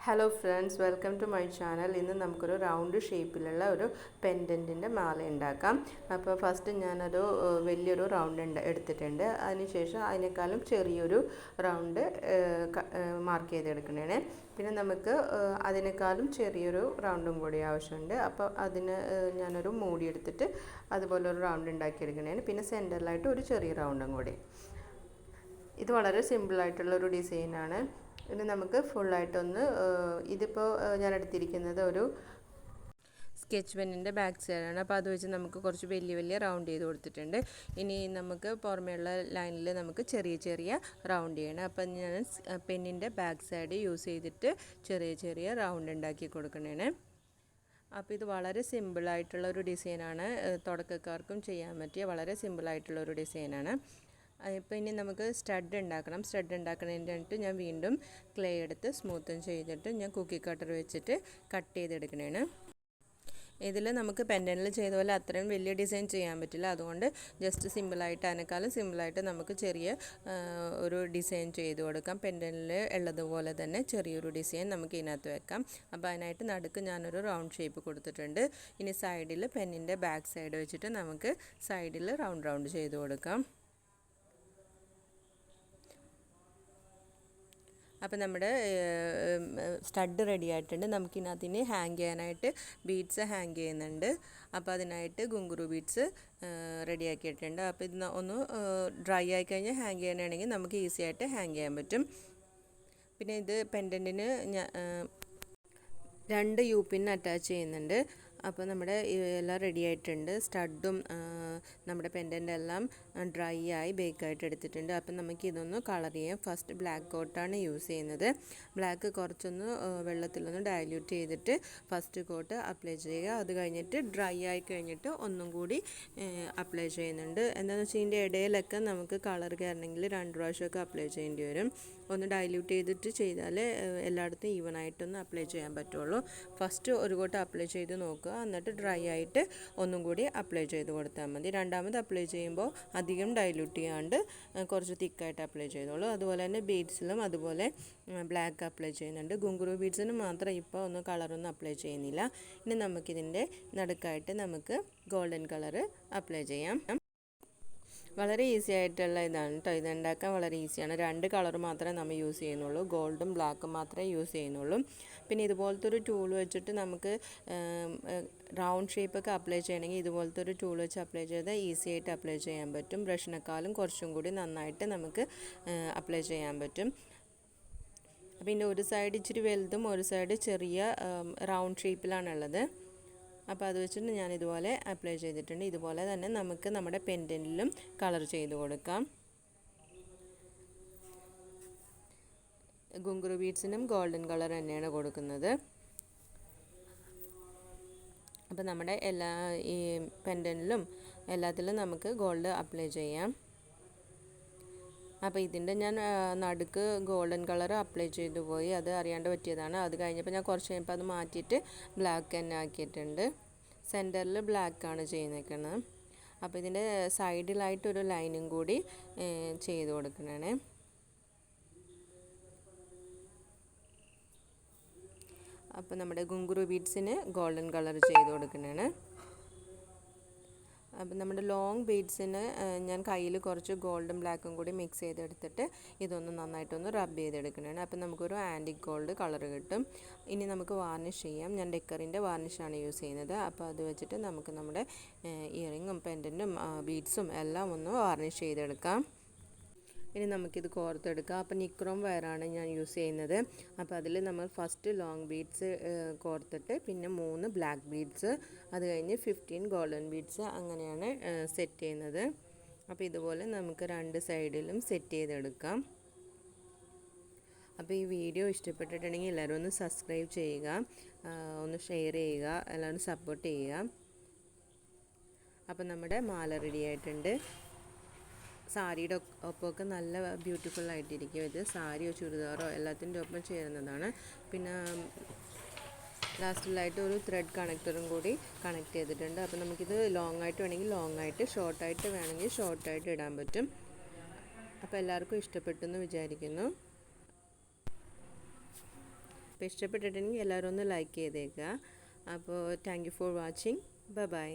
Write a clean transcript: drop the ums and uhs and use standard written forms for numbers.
Hello friends, welcome to my channel. ഇന്ന് നമുക്കൊരു round ഷേപ്പിലുള്ള ഒരു പെൻഡൻറ്റിൻ്റെ മാല ഉണ്ടാക്കാം. അപ്പോൾ ഫസ്റ്റ് ഞാനൊരു വലിയൊരു റൗണ്ട് എടുത്തിട്ടുണ്ട്. അതിനുശേഷം അതിനേക്കാളും ചെറിയൊരു റൗണ്ട് മാർക്ക് ചെയ്തെടുക്കണേ. പിന്നെ നമുക്ക് അതിനേക്കാളും ചെറിയൊരു റൗണ്ടും കൂടി ആവശ്യമുണ്ട്. അപ്പോൾ അതിന് ഞാനൊരു മൂടി എടുത്തിട്ട് അതുപോലെ ഒരു റൗണ്ട് ഉണ്ടാക്കിയെടുക്കണേ. പിന്നെ സെൻറ്ററിലായിട്ട് ഒരു ചെറിയ റൗണ്ടും കൂടി. ഇത് വളരെ സിമ്പിളായിട്ടുള്ളൊരു ഡിസൈനാണ്. ഇനി നമുക്ക് ഫുള്ളായിട്ടൊന്ന് ഇതിപ്പോൾ ഞാൻ എടുത്തിരിക്കുന്നത് ഒരു സ്കെച്ച് പെന്നിൻ്റെ ബാക്ക് സൈഡാണ്. അപ്പോൾ അത് വെച്ച് നമുക്ക് കുറച്ച് വലിയ വലിയ റൗണ്ട് ചെയ്ത് കൊടുത്തിട്ടുണ്ട്. ഇനി നമുക്ക് പുറമേയുള്ള ലൈനിൽ നമുക്ക് ചെറിയ ചെറിയ റൗണ്ട് ചെയ്യണം. അപ്പം ഞാൻ പെന്നിൻ്റെ ബാക്ക് സൈഡ് യൂസ് ചെയ്തിട്ട് ചെറിയ ചെറിയ റൗണ്ട് ഉണ്ടാക്കി കൊടുക്കണേ. അപ്പോൾ ഇത് വളരെ സിമ്പിളായിട്ടുള്ള ഒരു ഡിസൈനാണ്. തുടക്കക്കാർക്കും ചെയ്യാൻ പറ്റിയ വളരെ സിമ്പിളായിട്ടുള്ള ഒരു ഡിസൈനാണ്. ഇപ്പോൾ ഇനി നമുക്ക് സ്റ്റഡ് ഉണ്ടാക്കണം. സ്റ്റഡ് ഉണ്ടാക്കുന്നതിനായിട്ട് ഞാൻ വീണ്ടും ക്ലേ എടുത്ത് സ്മൂത്തൻ ചെയ്തിട്ട് ഞാൻ കുക്കി കട്ടർ വെച്ചിട്ട് കട്ട് ചെയ്തെടുക്കണേണ്. ഇതിൽ നമുക്ക് പെൻഡൻറ്റിൽ ചെയ്ത പോലെ അത്രയും വലിയ ഡിസൈൻ ചെയ്യാൻ പറ്റില്ല. അതുകൊണ്ട് ജസ്റ്റ് സിമ്പിളായിട്ട് അതിനേക്കാളും സിമ്പിളായിട്ട് നമുക്ക് ചെറിയ ഒരു ഡിസൈൻ ചെയ്ത് കൊടുക്കാം. പെൻഡൻറ്റിൽ ഉള്ളതുപോലെ തന്നെ ചെറിയൊരു ഡിസൈൻ നമുക്ക് ഇതിനകത്ത് വെക്കാം. അപ്പോൾ അതിനായിട്ട് നടുക്ക് ഞാനൊരു റൗണ്ട് ഷേപ്പ് കൊടുത്തിട്ടുണ്ട്. ഇനി സൈഡിൽ പെന്നിൻ്റെ ബാക്ക് സൈഡ് വെച്ചിട്ട് നമുക്ക് സൈഡിൽ റൗണ്ട് ചെയ്ത് കൊടുക്കാം. അപ്പോൾ നമ്മുടെ സ്റ്റഡ് റെഡി ആയിട്ടുണ്ട്. നമുക്കിതിനകത്തിന് ഹാങ് ചെയ്യാനായിട്ട് ബീഡ്സ് ഹാങ് ചെയ്യുന്നുണ്ട്. അപ്പോൾ അതിനായിട്ട് ഗുങ്കുറു ബീഡ്സ് റെഡിയാക്കിയിട്ടുണ്ട്. അപ്പോൾ ഇത് ഒന്ന് ഡ്രൈ ആയി കഴിഞ്ഞാൽ ഹാങ് ചെയ്യാനാണെങ്കിൽ നമുക്ക് ഈസി ആയിട്ട് ഹാങ് ചെയ്യാൻ പറ്റും. പിന്നെ ഇത് പെൻഡൻറ്റിന് 2 യു പിൻ അറ്റാച്ച് ചെയ്യുന്നുണ്ട്. അപ്പോൾ നമ്മുടെ എല്ലാം റെഡി ആയിട്ടുണ്ട്. സ്റ്റഡും നമ്മുടെ പെൻഡൻ്റ് എല്ലാം ഡ്രൈ ആയി ബേക്കായിട്ട് എടുത്തിട്ടുണ്ട്. അപ്പം നമുക്ക് ഇതൊന്ന് കളർ ചെയ്യാം. ഫസ്റ്റ് ബ്ലാക്ക് കോട്ടാണ് യൂസ് ചെയ്യുന്നത്. ബ്ലാക്ക് കുറച്ചൊന്ന് വെള്ളത്തിലൊന്ന് ഡൈല്യൂട്ട് ചെയ്തിട്ട് ഫസ്റ്റ് കോട്ട് അപ്ലൈ ചെയ്യുക. അത് കഴിഞ്ഞിട്ട് ഡ്രൈ ആയി കഴിഞ്ഞിട്ട് ഒന്നും കൂടി അപ്ലൈ ചെയ്യുന്നുണ്ട്. എന്താണെന്ന് വെച്ചാൽ ഇതിൻ്റെ ഇടയിലൊക്കെ നമുക്ക് കളർ കയറണമെങ്കിൽ 2 പ്രാവശ്യമൊക്കെ അപ്ലൈ ചെയ്യേണ്ടി വരും. ഒന്ന് ഡൈല്യൂട്ട് ചെയ്തിട്ട് ചെയ്താൽ എല്ലായിടത്തും ഈവനായിട്ടൊന്ന് അപ്ലൈ ചെയ്യാൻ പറ്റുള്ളൂ. ഫസ്റ്റ് ഒരു കോട്ട് അപ്ലൈ ചെയ്ത് നോക്കുക. എന്നിട്ട് ഡ്രൈ ആയിട്ട് ഒന്നും കൂടി അപ്ലൈ ചെയ്ത് കൊടുത്താൽ മതി. രണ്ടാമത് അപ്ലൈ ചെയ്യുമ്പോൾ അധികം ഡൈല്യൂട്ട് ചെയ്യാണ്ട് കുറച്ച് തിക്കായിട്ട് അപ്ലൈ ചെയ്തോളൂ. അതുപോലെ തന്നെ ബീഡ്സിലും അതുപോലെ ബ്ലാക്ക് അപ്ലൈ ചെയ്യുന്നുണ്ട്. ഗുങ്കുറു ബീഡ്സിന് മാത്രം ഇപ്പോൾ ഒന്ന് കളറൊന്നും അപ്ലൈ ചെയ്യുന്നില്ല. ഇനി നമുക്കിതിൻ്റെ നടുക്കായിട്ട് നമുക്ക് ഗോൾഡൻ കളർ അപ്ലൈ ചെയ്യാം. വളരെ ഈസി ആയിട്ടുള്ള ഇതാണ് കേട്ടോ. ഇതുണ്ടാക്കാൻ വളരെ ഈസിയാണ്. 2 കളർ മാത്രമേ നമ്മൾ യൂസ് ചെയ്യുന്നുള്ളൂ. ഗോൾഡും ബ്ലാക്കും മാത്രമേ യൂസ് ചെയ്യുന്നുള്ളൂ. പിന്നെ ഇതുപോലത്തെ ഒരു ടൂൾ വെച്ചിട്ട് നമുക്ക് റൗണ്ട് ഷേപ്പൊക്കെ അപ്ലൈ ചെയ്യണമെങ്കിൽ ഇതുപോലത്തെ ഒരു ടൂൾ വെച്ച് അപ്ലൈ ചെയ്താൽ ഈസി ആയിട്ട് അപ്ലൈ ചെയ്യാൻ പറ്റും. ബ്രഷിനേക്കാളും കുറച്ചും കൂടി നന്നായിട്ട് നമുക്ക് അപ്ലൈ ചെയ്യാൻ പറ്റും. പിന്നെ ഒരു സൈഡ് ഇച്ചിരി വലുതും ഒരു സൈഡ് ചെറിയ റൗണ്ട് ഷേപ്പിലാണുള്ളത്. അപ്പോൾ അത് വെച്ചിട്ട് ഞാൻ ഇതുപോലെ അപ്ലൈ ചെയ്തിട്ടുണ്ട്. ഇതുപോലെ തന്നെ നമുക്ക് നമ്മുടെ പെൻഡൻറ്റിലും കളർ ചെയ്ത് കൊടുക്കാം. ഗുങ്കുറു ബീഡ്സിനും ഗോൾഡൻ കളർ തന്നെയാണ് കൊടുക്കുന്നത്. അപ്പോൾ നമ്മുടെ ഈ പെൻഡൻറ്റിലും എല്ലാത്തിലും നമുക്ക് ഗോൾഡ് അപ്ലൈ ചെയ്യാം. അപ്പോൾ ഇതിൻ്റെ ഞാൻ നടുക്ക് ഗോൾഡൻ കളർ അപ്ലൈ ചെയ്തു പോയി. അത് അറിയാണ്ട് പറ്റിയതാണ്. അത് കഴിഞ്ഞപ്പോൾ ഞാൻ കുറച്ച് കഴിഞ്ഞപ്പോൾ അത് മാറ്റിയിട്ട് ബ്ലാക്ക് തന്നെ ആക്കിയിട്ടുണ്ട്. സെൻറ്ററിൽ ബ്ലാക്കാണ് ചെയ്യുന്നേക്കുന്നത്. അപ്പോൾ ഇതിൻ്റെ സൈഡിലായിട്ടൊരു ലൈനും കൂടി ചെയ്ത് കൊടുക്കണേ. അപ്പോൾ നമ്മുടെ ഗുങ്കുറു ബീഡ്സിന് ഗോൾഡൻ കളർ ചെയ്ത് കൊടുക്കണേ. അപ്പം നമ്മുടെ ലോങ് ബീഡ്സിന് ഞാൻ കയ്യിൽ കുറച്ച് ഗോൾഡും ബ്ലാക്കും കൂടി മിക്സ് ചെയ്തെടുത്തിട്ട് ഇതൊന്ന് നന്നായിട്ടൊന്ന് റബ്ബ് ചെയ്തെടുക്കണതാണ്. അപ്പം നമുക്കൊരു ആൻറ്റിക് ഗോൾഡ് കളർ കിട്ടും. ഇനി നമുക്ക് വാർണിഷ് ചെയ്യാം. ഞാൻ ഡെക്കറിൻ്റെ വാർണിഷാണ് യൂസ് ചെയ്യുന്നത്. അപ്പോൾ അത് വെച്ചിട്ട് നമുക്ക് നമ്മുടെ ഇയറിങ്ങും പെൻഡൻറ്റും ബീഡ്സും എല്ലാം ഒന്ന് വാർണിഷ് ചെയ്തെടുക്കാം. ഇനി നമുക്കിത് കോർത്തെടുക്കാം. അപ്പോൾ നിക്രോം വയറാണ് ഞാൻ യൂസ് ചെയ്യുന്നത്. അപ്പോൾ അതിൽ നമ്മൾ ഫസ്റ്റ് ലോങ് ബീഡ്സ് കോർത്തിട്ട് പിന്നെ 3 ബ്ലാക്ക് ബീഡ്സ്, അത് കഴിഞ്ഞ് 15 ഗോൾഡൻ ബീഡ്സ്, അങ്ങനെയാണ് സെറ്റ് ചെയ്യുന്നത്. അപ്പോൾ ഇതുപോലെ നമുക്ക് 2 സൈഡിലും സെറ്റ് ചെയ്തെടുക്കാം. അപ്പോൾ ഈ വീഡിയോ ഇഷ്ടപ്പെട്ടിട്ടുണ്ടെങ്കിൽ എല്ലാവരും ഒന്ന് സബ്സ്ക്രൈബ് ചെയ്യുക, ഒന്ന് ഷെയർ ചെയ്യുക, എല്ലാവരും സപ്പോർട്ട് ചെയ്യുക. അപ്പോൾ നമ്മുടെ മാല റെഡി ആയിട്ടുണ്ട്. സാരിയുടെ ഒപ്പമൊക്കെ നല്ല ബ്യൂട്ടിഫുൾ ആയിട്ടിരിക്കും. ഇത് സാരിയോ ചുരിദാറോ എല്ലാത്തിൻ്റെ ഒപ്പം ചേരുന്നതാണ്. പിന്നെ ലാസ്റ്റിലായിട്ട് ഒരു ത്രെഡ് കണക്ടറും കൂടി കണക്ട് ചെയ്തിട്ടുണ്ട്. അപ്പോൾ നമുക്കിത് ലോങ് ആയിട്ട് വേണമെങ്കിൽ ലോങ് ആയിട്ട്, ഷോർട്ടായിട്ട് വേണമെങ്കിൽ ഷോർട്ടായിട്ട് ഇടാൻ പറ്റും. അപ്പോൾ എല്ലാവർക്കും ഇഷ്ടപ്പെട്ടെന്ന് വിചാരിക്കുന്നു. അപ്പോൾ ഇഷ്ടപ്പെട്ടിട്ടുണ്ടെങ്കിൽ എല്ലാവരും ഒന്ന് ലൈക്ക് ചെയ്തേക്കുക. അപ്പോൾ thank you for watching. Bye bye.